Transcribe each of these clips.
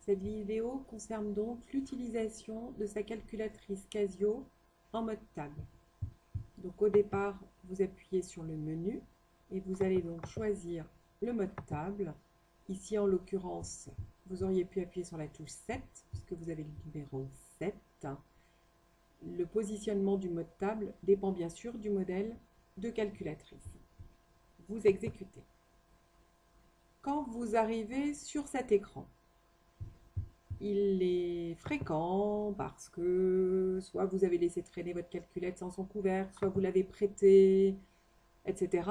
Cette vidéo concerne donc l'utilisation de sa calculatrice Casio en mode table. Donc au départ, vous appuyez sur le menu et vous allez donc choisir le mode table. Ici, en l'occurrence, vous auriez pu appuyer sur la touche 7 puisque vous avez le numéro 7. Le positionnement du mode table dépend bien sûr du modèle de calculatrice. Vous exécutez. Quand vous arrivez sur cet écran, il est fréquent parce que soit vous avez laissé traîner votre calculette sans son couvercle, soit vous l'avez prêté, etc.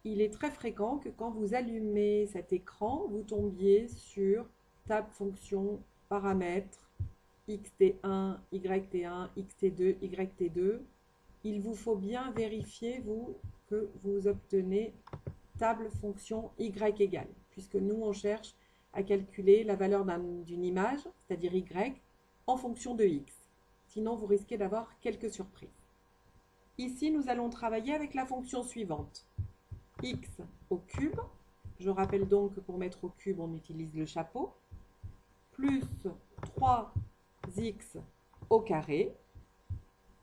Il est très fréquent que quand vous allumez cet écran, vous tombiez sur table fonction paramètres xt1, yt1, xt2, yt2. Il vous faut bien vérifier, vous, que vous obtenez table fonction y égale, puisque nous, on cherche à calculer la valeur d'une image, c'est-à-dire y, en fonction de x. Sinon, vous risquez d'avoir quelques surprises. Ici, nous allons travailler avec la fonction suivante. X au cube. Je rappelle donc que pour mettre au cube, on utilise le chapeau. Plus 3x au carré.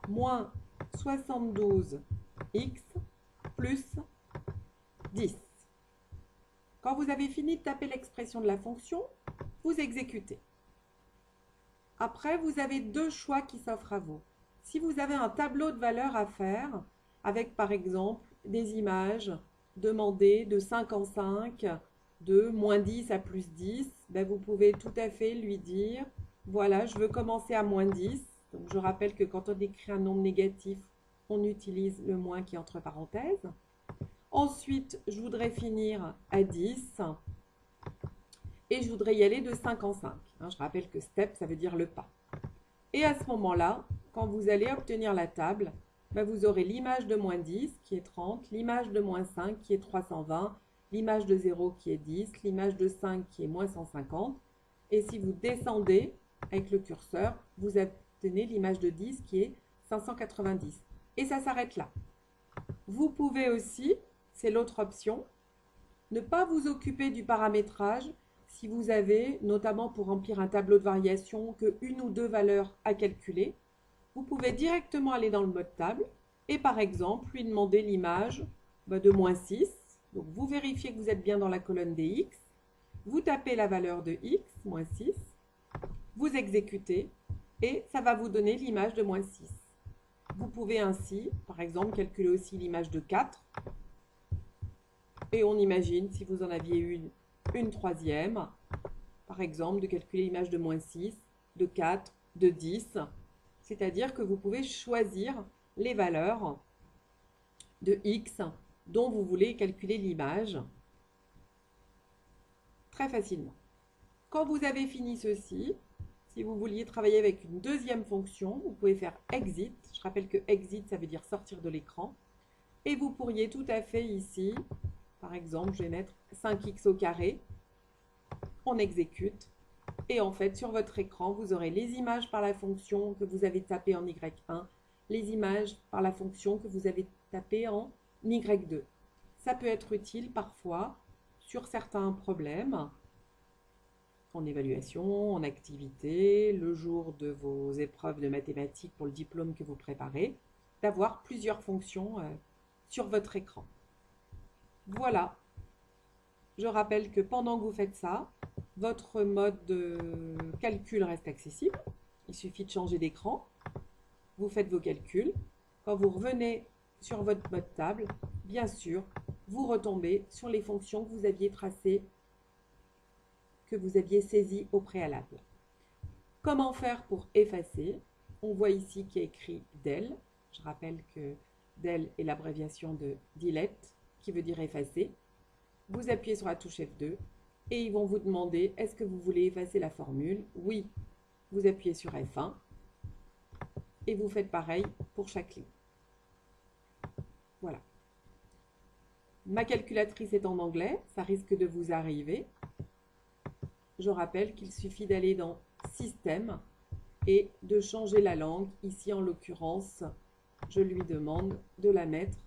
Moins 72x plus 10. Quand vous avez fini de taper l'expression de la fonction, vous exécutez. Après, vous avez deux choix qui s'offrent à vous. Si vous avez un tableau de valeurs à faire, avec par exemple des images demandées de 5 en 5, de moins 10 à plus 10, ben vous pouvez tout à fait lui dire, voilà, je veux commencer à moins 10. Donc je rappelle que quand on écrit un nombre négatif, on utilise le moins qui est entre parenthèses. Ensuite, je voudrais finir à 10 et je voudrais y aller de 5 en 5. Je rappelle que step, ça veut dire le pas. Et à ce moment-là, quand vous allez obtenir la table, vous aurez l'image de moins 10 qui est 30, l'image de moins 5 qui est 320, l'image de 0 qui est 10, l'image de 5 qui est moins 150. Et si vous descendez avec le curseur, vous obtenez l'image de 10 qui est 590. Et ça s'arrête là. Vous pouvez aussi, c'est l'autre option, ne pas vous occuper du paramétrage si vous avez, notamment pour remplir un tableau de variation, que une ou deux valeurs à calculer. Vous pouvez directement aller dans le mode table et par exemple lui demander l'image de moins 6. Donc vous vérifiez que vous êtes bien dans la colonne des x, vous tapez la valeur de x, moins 6, vous exécutez et ça va vous donner l'image de moins 6. Vous pouvez ainsi, par exemple, calculer aussi l'image de 4. Et on imagine, si vous en aviez une troisième, par exemple, de calculer l'image de moins 6, de 4, de 10. C'est-à-dire que vous pouvez choisir les valeurs de x dont vous voulez calculer l'image très facilement. Quand vous avez fini ceci, si vous vouliez travailler avec une deuxième fonction, vous pouvez faire exit. Je rappelle que exit, ça veut dire sortir de l'écran. Et vous pourriez tout à fait ici, par exemple, je vais mettre 5x au carré. On exécute. Et en fait, sur votre écran, vous aurez les images par la fonction que vous avez tapée en Y1, les images par la fonction que vous avez tapée en Y2. Ça peut être utile parfois sur certains problèmes, en évaluation, en activité, le jour de vos épreuves de mathématiques pour le diplôme que vous préparez, d'avoir plusieurs fonctions sur votre écran. Voilà. Je rappelle que pendant que vous faites ça, votre mode de calcul reste accessible. Il suffit de changer d'écran. Vous faites vos calculs. Quand vous revenez sur votre mode table, bien sûr, vous retombez sur les fonctions que vous aviez tracées, que vous aviez saisies au préalable. Comment faire pour effacer? On voit ici qu'il y a écrit del. Je rappelle que del est l'abréviation de delete, qui veut dire effacer. Vous appuyez sur la touche F2 et ils vont vous demander est-ce que vous voulez effacer la formule? Oui, vous appuyez sur F1 et vous faites pareil pour chaque ligne. Voilà. Ma calculatrice est en anglais, ça risque de vous arriver. Je rappelle qu'il suffit d'aller dans Système et de changer la langue. Ici, en l'occurrence, je lui demande de la mettre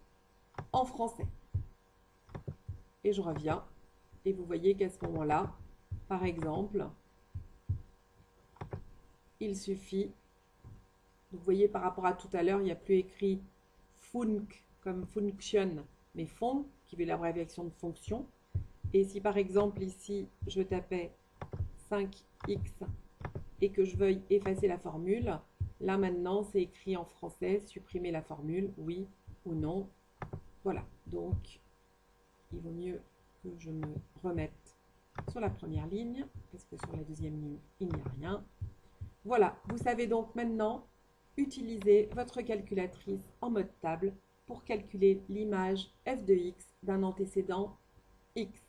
en français. Et je reviens. Et vous voyez qu'à ce moment-là, par exemple, il suffit, vous voyez par rapport à tout à l'heure, il n'y a plus écrit func comme function, mais fun qui veut l'abréviation de fonction. Et si par exemple ici je tapais 5x et que je veuille effacer la formule, là maintenant c'est écrit en français, supprimer la formule, oui ou non. Voilà, donc il vaut mieux que je me remette sur la première ligne, parce que sur la deuxième ligne, il n'y a rien. Voilà, vous savez donc maintenant utiliser votre calculatrice en mode table pour calculer l'image f de x d'un antécédent x.